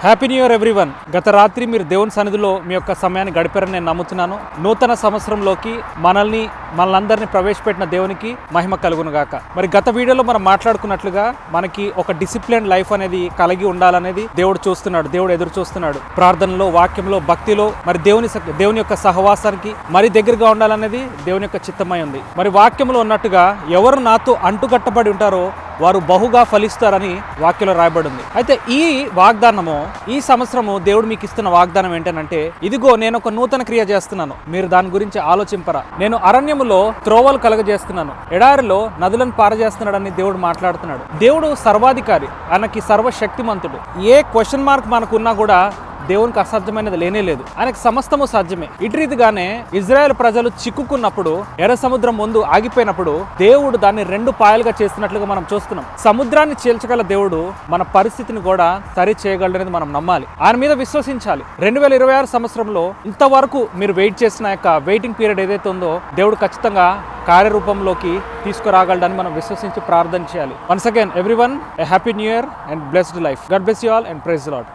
Happy new year everyone. గత రాత్రి మీరు దేవుని సన్నిధిలో మీ యొక్క సమయాన్ని గడిపారని నేను నమ్ముతున్నాను. నూతన సంవత్సరంలోకి మనల్ని ప్రవేశపెట్టిన దేవునికి మహిమ కలుగును గాక. మరి గత వీడియోలో మనం మాట్లాడుకున్నట్లుగా మనకి ఒక డిసిప్లిన్ లైఫ్ అనేది కలిగి ఉండాలనేది దేవుడు చూస్తున్నాడు, దేవుడు ఎదురు చూస్తున్నాడు. ప్రార్థనలో, వాక్యంలో, భక్తిలో మరి దేవుని యొక్క సహవాసానికి మరి దగ్గరగా ఉండాలనేది దేవుని యొక్క చిత్తమై ఉంది. మరి వాక్యంలో ఉన్నట్టుగా ఎవరు నాతో అంటుకట్టబడి ఉంటారో వారు బహుగా ఫలిస్తారని వాక్యంలో రాయబడి ఉంది. అయితే ఈ వాగ్దానము, ఈ సంవత్సరము దేవుడు మీకు ఇస్తున్న వాగ్దానం ఏంటంటే, ఇదిగో నేను ఒక నూతన క్రియ చేస్తున్నాను, మీరు దాని గురించి ఆలోచింపరా. నేను అరణ్యములో త్రోవలు కలగజేస్తున్నాను, ఎడారిలో నదులను పారజేస్తున్నాడని దేవుడు మాట్లాడుతున్నాడు. దేవుడు సర్వాధికారి, ఆయనకి సర్వశక్తిమంతుడు. ఏ క్వశ్చన్ మార్క్ మనకున్నా కూడా దేవునికి అసాధ్యమైనది లేనే లేదు, ఆయనకు సమస్తము సాధ్యమే. ఇటు రీతిగానే ఇజ్రాయెల్ ప్రజలు చిక్కుకున్నప్పుడు, ఎర్ర సముద్రం ముందు ఆగిపోయినప్పుడు దేవుడు దాన్ని 2 పాయలుగా చేస్తున్నట్లుగా మనం చూస్తున్నాం. సముద్రాన్ని చీల్చగల దేవుడు మన పరిస్థితిని కూడా సరి చేయగలడనేది మనం నమ్మాలి, ఆయన మీద విశ్వసించాలి. 2026 సంవత్సరంలో ఇంతవరకు మీరు వెయిట్ చేసిన యొక్క వెయిటింగ్ పీరియడ్ ఏదైతే ఉందో దేవుడు ఖచ్చితంగా కార్యరూపంలోకి తీసుకురాగలడని మనం విశ్వసించి ప్రార్థన చేయాలి. Once again everyone, a happy new year and blessed life. God bless you all and praise the lord.